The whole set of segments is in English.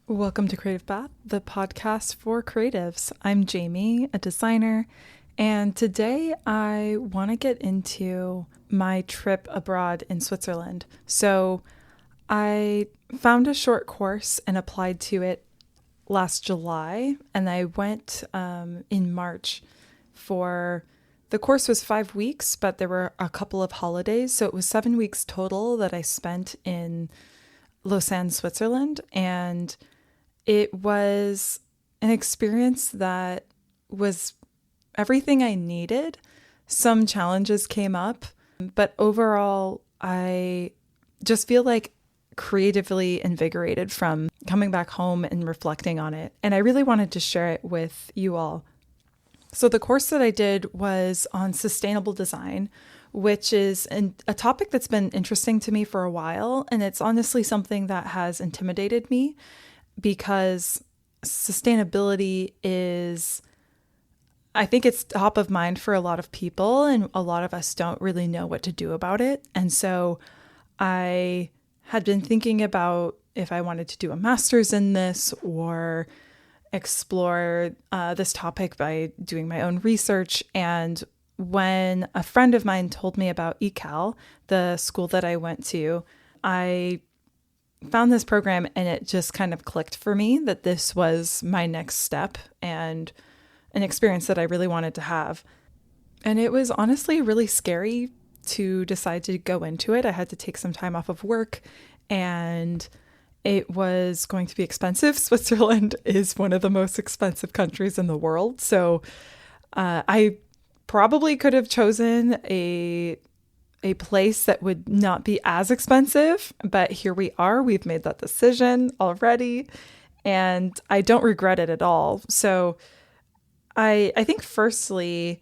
Welcome to Creative Path, the podcast for creatives. I'm Jaime, a designer, and today I want to get into my trip abroad in Switzerland. So I found a short course and applied to it last July, and I went in March for the course was 5 weeks, but there were a couple of holidays, so it was 7 weeks total that I spent in Lausanne, Switzerland, and it was an experience that was everything I needed. Some challenges came up, but overall, I just feel like creatively invigorated from coming back home and reflecting on it. And I really wanted to share it with you all. So, the course that I did was on sustainable design, which is a topic that's been interesting to me for a while. And it's honestly something that has intimidated me because sustainability is, I think it's top of mind for a lot of people, and a lot of us don't really know what to do about it. And so I had been thinking about if I wanted to do a master's in this or explore this topic by doing my own research. And when a friend of mine told me about ÉCAL, the school that I went to, I found this program and it just kind of clicked for me that this was my next step and an experience that I really wanted to have. And it was honestly really scary to decide to go into it. I had to take some time off of work and it was going to be expensive. Switzerland is one of the most expensive countries in the world. So I probably could have chosen a place that would not be as expensive, but here we are. We've made that decision already, and I don't regret it at all. So I think firstly,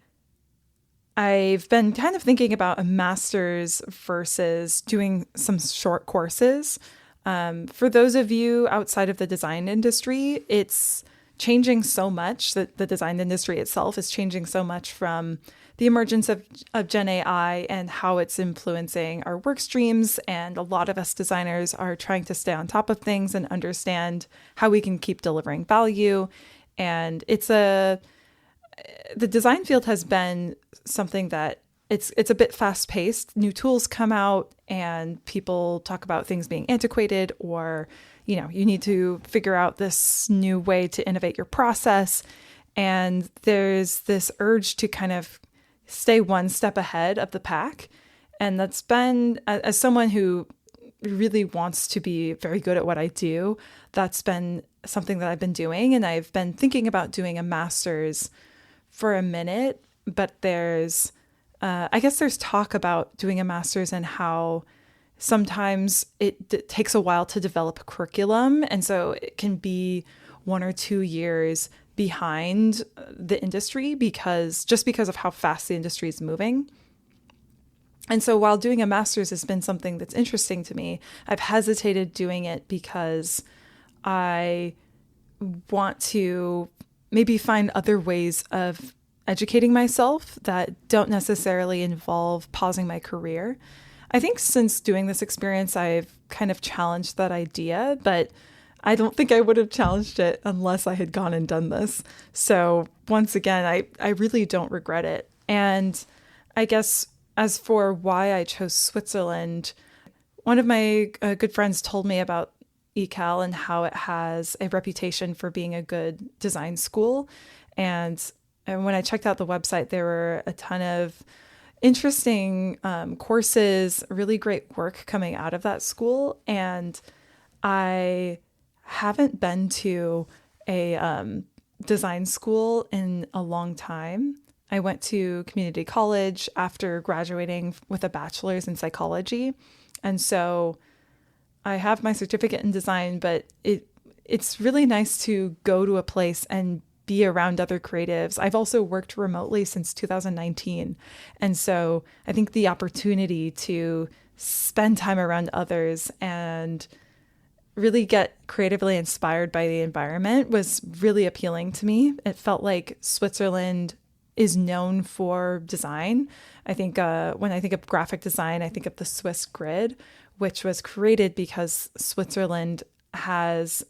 I've been kind of thinking about a master's versus doing some short courses. For those of you outside of the design industry, it's changing so much that the design industry itself is changing so much from the emergence of Gen AI and how it's influencing our work streams. And a lot of us designers are trying to stay on top of things and understand how we can keep delivering value. And the design field has been something that it's a bit fast paced. New tools come out and people talk about things being antiquated, or, you need to figure out this new way to innovate your process. And there's this urge to kind of stay one step ahead of the pack. And that's been, as someone who really wants to be very good at what I do, that's been something that I've been doing. And I've been thinking about doing a master's for a minute, but I guess there's talk about doing a master's and how sometimes it takes a while to develop a curriculum. And so it can be 1 or 2 years behind the industry because of how fast the industry is moving. And so while doing a master's has been something that's interesting to me, I've hesitated doing it because I want to maybe find other ways of educating myself that don't necessarily involve pausing my career. I think since doing this experience, I've kind of challenged that idea, but I don't think I would have challenged it unless I had gone and done this. So once again, I really don't regret it. And I guess as for why I chose Switzerland, one of my good friends told me about ÉCAL and how it has a reputation for being a good design school. And when I checked out the website, there were a ton of interesting courses, really great work coming out of that school. And I haven't been to a design school in a long time. I went to community college after graduating with a bachelor's in psychology. And so I have my certificate in design, but it's really nice to go to a place and be around other creatives. I've also worked remotely since 2019. And so I think the opportunity to spend time around others and really get creatively inspired by the environment was really appealing to me. It felt like Switzerland is known for design. I think when I think of graphic design, I think of the Swiss grid, which was created because Switzerland has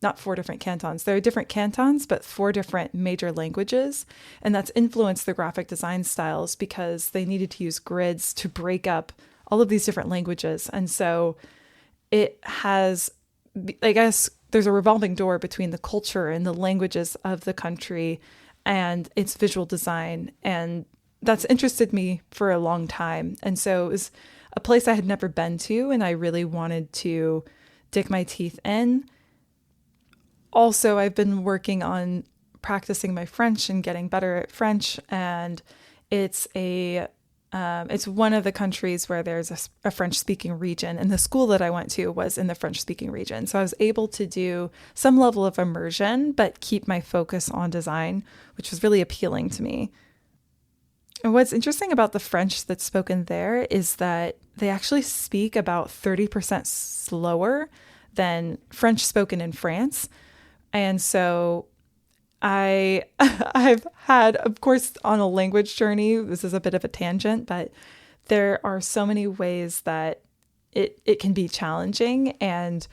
not four different cantons. There are different cantons, but four different major languages. And that's influenced the graphic design styles because they needed to use grids to break up all of these different languages. And so it has, I guess, there's a revolving door between the culture and the languages of the country and its visual design. And that's interested me for a long time. And so it was a place I had never been to, and I really wanted to dig my teeth in. Also, I've been working on practicing my French and getting better at French, and it's one of the countries where there's a French-speaking region, and the school that I went to was in the French-speaking region. So I was able to do some level of immersion, but keep my focus on design, which was really appealing to me. And what's interesting about the French that's spoken there is that they actually speak about 30% slower than French spoken in France. And so I've had, of course, on a language journey, this is a bit of a tangent, but there are so many ways that it can be challenging. And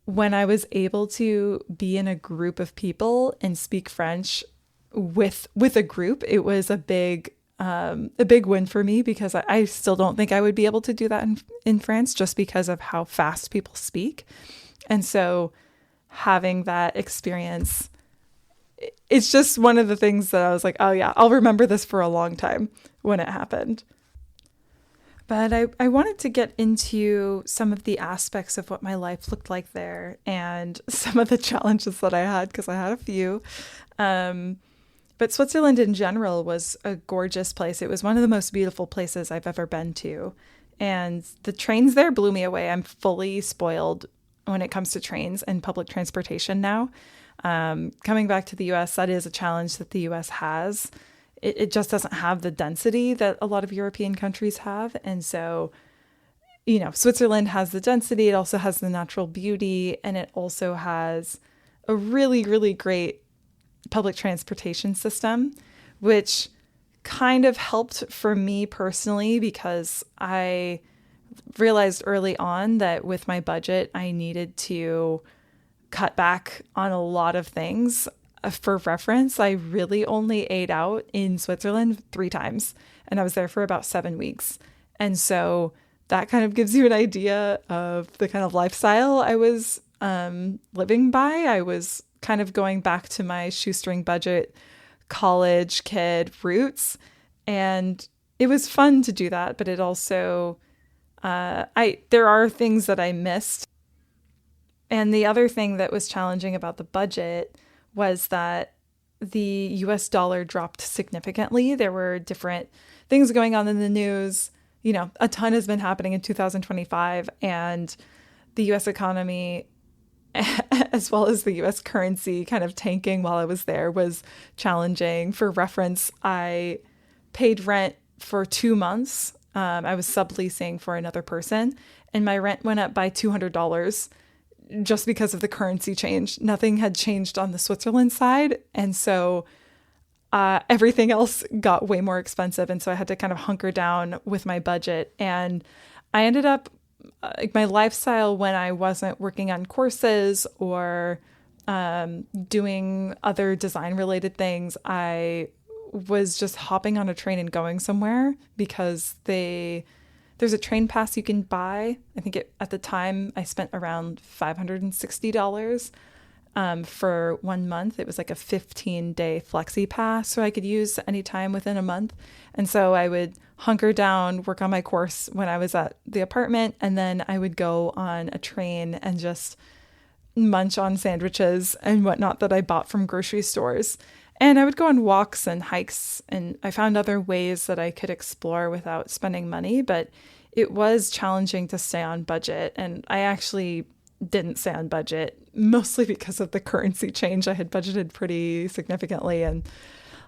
when I was able to be in a group of people and speak French with a group, it was a big win for me, because I still don't think I would be able to do that in France, just because of how fast people speak. And so having that experience, it's just one of the things that I was like, oh yeah, I'll remember this for a long time when it happened. But I wanted to get into some of the aspects of what my life looked like there and some of the challenges that I had, because I had a few. But Switzerland in general was a gorgeous place. It was one of the most beautiful places I've ever been to. And the trains there blew me away. I'm fully spoiled when it comes to trains and public transportation now. Coming back to the US, that is a challenge that the US has. It just doesn't have the density that a lot of European countries have. And so, Switzerland has the density. It also has the natural beauty. And it also has a really, really great public transportation system, which kind of helped for me personally, because I realized early on that with my budget, I needed to cut back on a lot of things. For reference, I really only ate out in Switzerland 3 times, and I was there for about 7 weeks. And so that kind of gives you an idea of the kind of lifestyle I was living by. I was kind of going back to my shoestring budget college kid roots, and it was fun to do that, but it also there are things that I missed. And the other thing that was challenging about the budget was that the US dollar dropped significantly. There were different things going on in the news. A ton has been happening in 2025, and the US economy, as well as the US currency kind of tanking while I was there, was challenging. For reference, I paid rent for 2 months. I was subleasing for another person, and my rent went up by $200 just because of the currency change. Nothing had changed on the Switzerland side. And so everything else got way more expensive. And so I had to kind of hunker down with my budget. And I ended up, my lifestyle when I wasn't working on courses or doing other design related things, I was just hopping on a train and going somewhere, because there's a train pass you can buy. I think at the time I spent around $560 for 1 month. It was like a 15-day flexi pass, so I could use anytime within a month. And so I would hunker down, work on my course when I was at the apartment, and then I would go on a train and just munch on sandwiches and whatnot that I bought from grocery stores. And I would go on walks and hikes, and I found other ways that I could explore without spending money, but it was challenging to stay on budget. And I actually didn't stay on budget, mostly because of the currency change. I had budgeted pretty significantly, and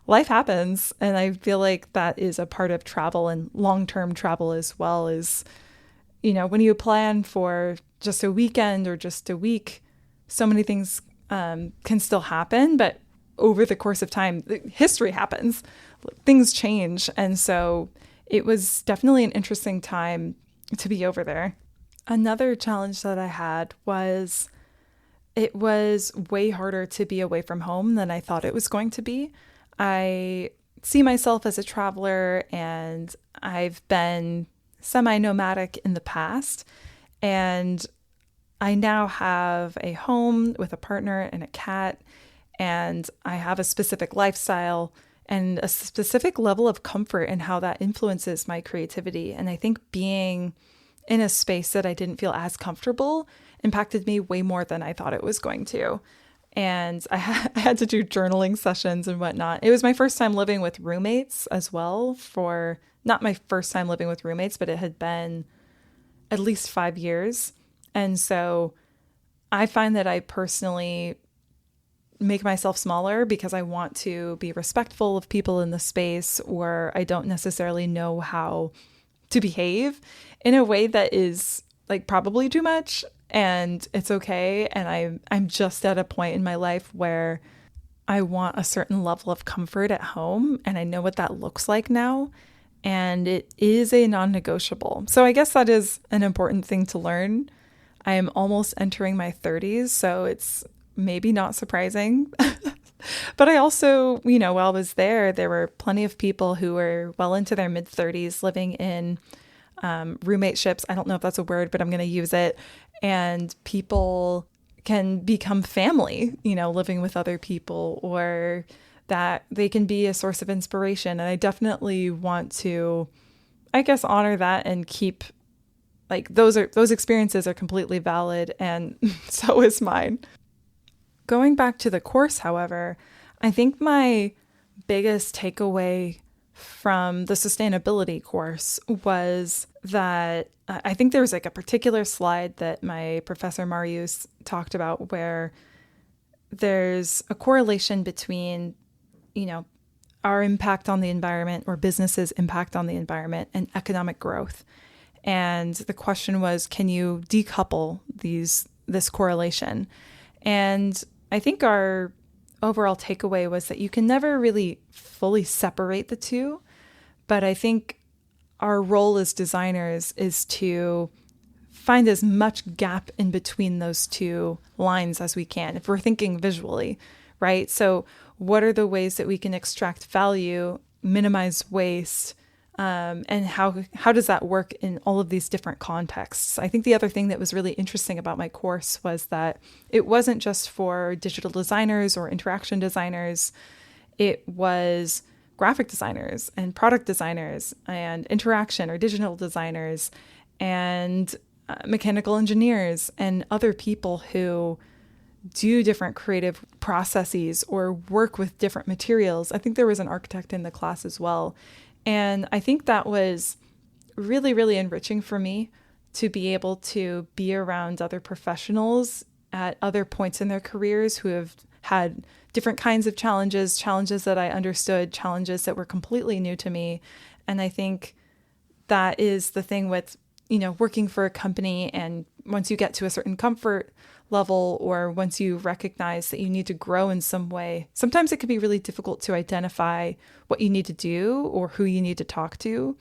life happens. And I feel like that is a part of travel, and long-term travel as well, is, when you plan for just a weekend or just a week, so many things can still happen, but over the course of time, history happens, things change. And so it was definitely an interesting time to be over there. Another challenge that I had was it was way harder to be away from home than I thought it was going to be. I see myself as a traveler and I've been semi nomadic in the past. And I now have a home with a partner and a cat, and I have a specific lifestyle and a specific level of comfort in how that influences my creativity. And I think being in a space that I didn't feel as comfortable impacted me way more than I thought it was going to. And I had to do journaling sessions and whatnot. It was my first time living with roommates as well, for not my first time living with roommates, but it had been at least 5 years. And so I find that I personally make myself smaller because I want to be respectful of people in the space, or I don't necessarily know how to behave in a way that is like probably too much, and it's okay. And I'm just at a point in my life where I want a certain level of comfort at home, and I know what that looks like now, and it is a non-negotiable. So I guess that is an important thing to learn. I am almost entering my 30s, so it's maybe not surprising. But I also, while I was there were plenty of people who were well into their mid 30s living in roommateships. I don't know if that's a word, but I'm going to use it. And people can become family, living with other people, or that they can be a source of inspiration. And I definitely want to, I guess, honor that and keep like those experiences are completely valid, and so is mine. Going back to the course, however, I think my biggest takeaway from the sustainability course was that I think there was like a particular slide that my professor Marius talked about where there's a correlation between, our impact on the environment or businesses' impact on the environment and economic growth. And the question was, can you decouple this correlation? And I think our overall takeaway was that you can never really fully separate the two. But I think our role as designers is to find as much gap in between those two lines as we can, if we're thinking visually, right? So what are the ways that we can extract value, minimize waste, and how does that work in all of these different contexts? I think the other thing that was really interesting about my course was that it wasn't just for digital designers or interaction designers. It was graphic designers and product designers and interaction or digital designers and mechanical engineers and other people who do different creative processes or work with different materials. I think there was an architect in the class as well. And I think that was really, really enriching for me to be able to be around other professionals at other points in their careers who have had different kinds of challenges that I understood, challenges that were completely new to me. And I think that is the thing with, working for a company. And once you get to a certain comfort level, or once you recognize that you need to grow in some way, sometimes it can be really difficult to identify what you need to do or who you need to talk to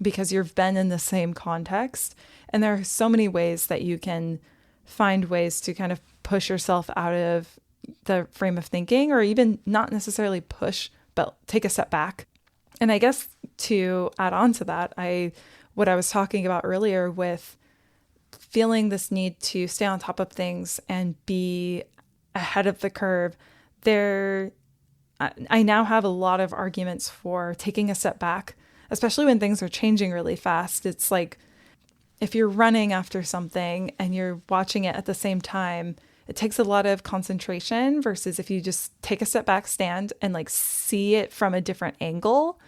because you've been in the same context. And there are so many ways that you can find ways to kind of push yourself out of the frame of thinking, or even not necessarily push, but take a step back. And I guess to add on to that, what I was talking about earlier with feeling this need to stay on top of things and be ahead of the curve, I now have a lot of arguments for taking a step back, especially when things are changing really fast. It's like if you're running after something and you're watching it at the same time, it takes a lot of concentration versus if you just take a step back, stand, and like see it from a different angle.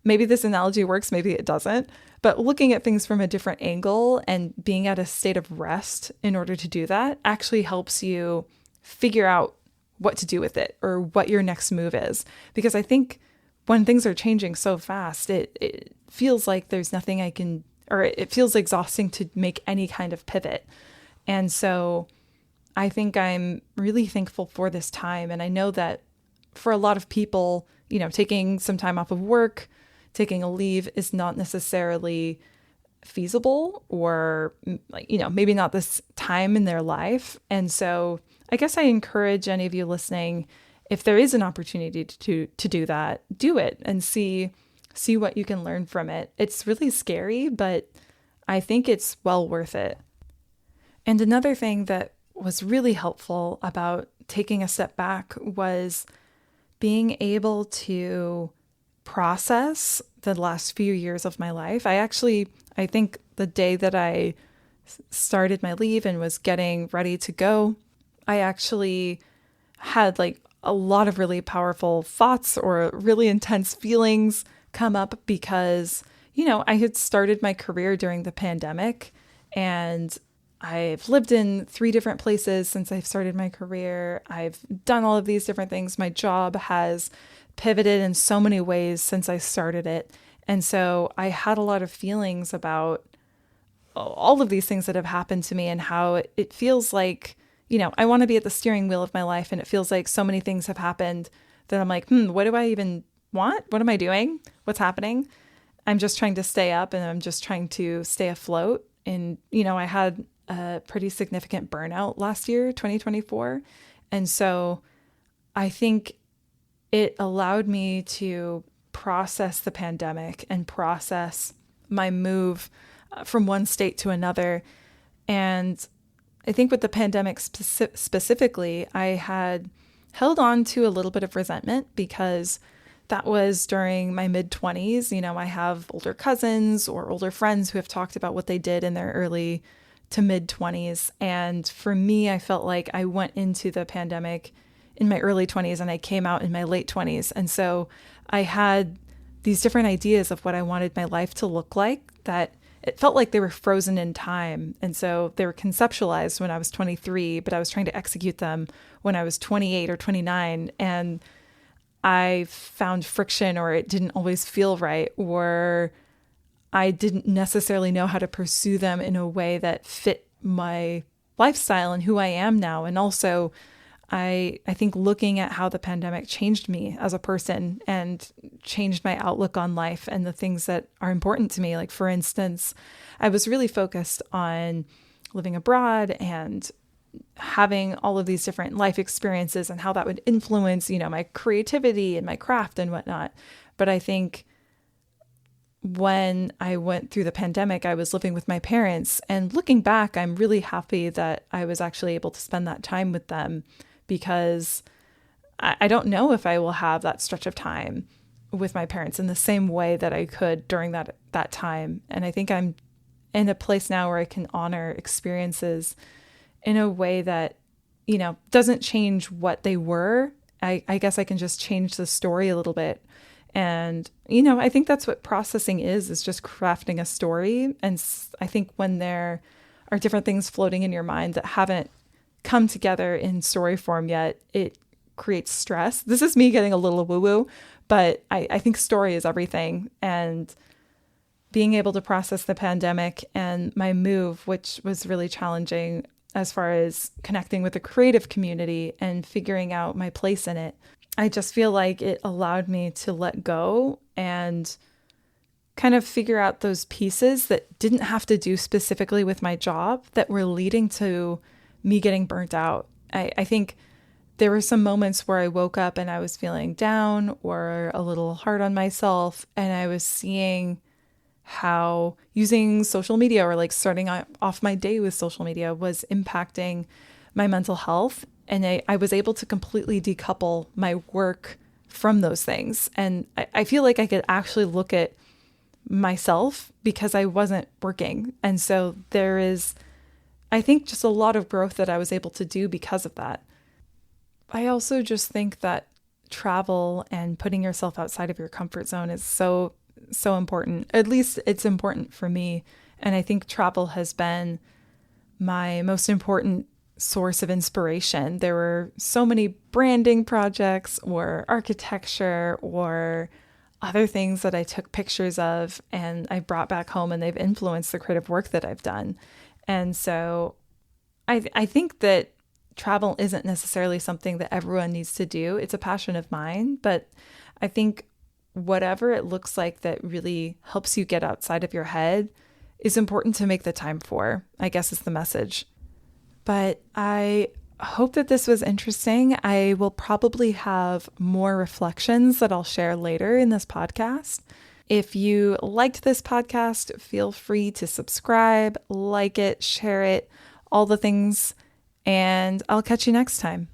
Maybe this analogy works, maybe it doesn't, but looking at things from a different angle and being at a state of rest in order to do that actually helps you figure out what to do with it or what your next move is. Because I think when things are changing so fast, it feels like there's nothing I can, or it feels exhausting to make any kind of pivot. And so I think I'm really thankful for this time. And I know that for a lot of people, taking some time off of work, taking a leave is not necessarily feasible or like, maybe not this time in their life. And so I guess I encourage any of you listening, if there is an opportunity to do that, do it and see what you can learn from it. It's really scary, but I think it's well worth it. And another thing that was really helpful about taking a step back was being able to process the last few years of my life. I think the day that I started my leave and was getting ready to go, I actually had like a lot of really powerful thoughts or really intense feelings come up because, I had started my career during the pandemic, and I've lived in 3 different places since I've started my career. I've done all of these different things. My job has pivoted in so many ways since I started it. And so I had a lot of feelings about all of these things that have happened to me and how it feels like, I want to be at the steering wheel of my life. And it feels like so many things have happened that I'm like, what do I even want? What am I doing? What's happening? I'm just trying to stay up and I'm just trying to stay afloat. And, I had a pretty significant burnout last year, 2024. And so I think it allowed me to process the pandemic and process my move from one state to another. And I think with the pandemic specifically, I had held on to a little bit of resentment because that was during my mid-20s. I have older cousins or older friends who have talked about what they did in their early to mid-20s. And for me, I felt like I went into the pandemic in my early 20s and I came out in my late 20s. And so I had these different ideas of what I wanted my life to look like that it felt like they were frozen in time. And so they were conceptualized when I was 23, but I was trying to execute them when I was 28 or 29. And I found friction, or it didn't always feel right, or I didn't necessarily know how to pursue them in a way that fit my lifestyle and who I am now. And also, I think looking at how the pandemic changed me as a person and changed my outlook on life and the things that are important to me. Like, for instance, I was really focused on living abroad and having all of these different life experiences and how that would influence, my creativity and my craft and whatnot. But I think when I went through the pandemic, I was living with my parents, and looking back, I'm really happy that I was actually able to spend that time with them, because I don't know if I will have that stretch of time with my parents in the same way that I could during that time. And I think I'm in a place now where I can honor experiences in a way that, doesn't change what they were. I guess I can just change the story a little bit. And, I think that's what processing is just crafting a story. And I think when there are different things floating in your mind that haven't come together in story form yet, it creates stress. This is me getting a little woo-woo, but I think story is everything. And being able to process the pandemic and my move, which was really challenging as far as connecting with the creative community and figuring out my place in it, I just feel like it allowed me to let go and kind of figure out those pieces that didn't have to do specifically with my job that were leading to me getting burnt out. I think there were some moments where I woke up and I was feeling down or a little hard on myself, and I was seeing how using social media or like starting off my day with social media was impacting my mental health. And I was able to completely decouple my work from those things. And I feel like I could actually look at myself because I wasn't working. And so there is, I think, just a lot of growth that I was able to do because of that. I also just think that travel and putting yourself outside of your comfort zone is so important. At least it's important for me. And I think travel has been my most important source of inspiration. There were so many branding projects or architecture or other things that I took pictures of and I brought back home, and they've influenced the creative work that I've done. And so I think that travel isn't necessarily something that everyone needs to do. It's a passion of mine, but I think whatever it looks like that really helps you get outside of your head is important to make the time for, I guess is the message. But I hope that this was interesting. I will probably have more reflections that I'll share later in this podcast. If you liked this podcast, feel free to subscribe, like it, share it, all the things, and I'll catch you next time.